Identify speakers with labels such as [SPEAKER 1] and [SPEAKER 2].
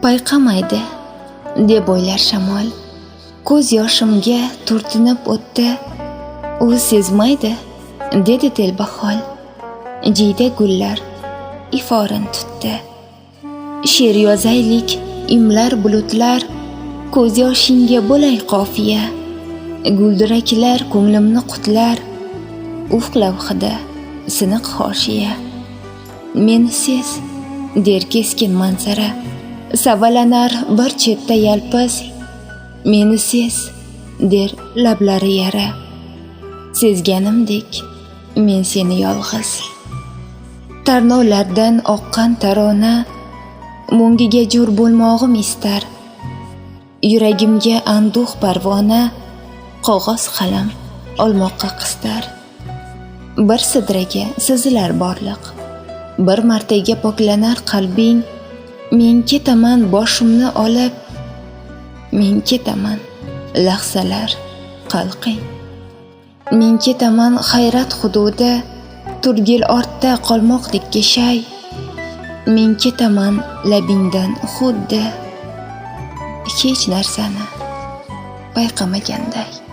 [SPEAKER 1] payqamaydi deb o'ylar shamol. Ko'z yoshimga turtinib o'tdi, u sezmaydi dedi telbahol. Jiyda gullar iforin tutdi. She'r yozaylik imlar bulutlar, ko'z yoshingga bo'lay qofiya. Guldiraklar ko'nglimni qutlar, ufq lavhida siniq hoshiya. Meni sez der keskin manzara, savalanar bir chetda yalpiz. Meni sez der lablari yara, sezganimdek men seni yolg'iz. Tarnovlardan oqqan tarona, mungiga jur bo'lmog'im istar. Yuragimga anduh parvona, qog'oz qalam olmoqqa qistar. Bir sidraga sizilar borliq, bir martaga poklanar qalbing. Men ketaman boshimni olib, men ketaman lahzalar qalqing. Men ketaman hayrat hududi, turgil ortda qolmoqdek shay. Men ketaman labingdan xuddi hech narsani payqamaganday.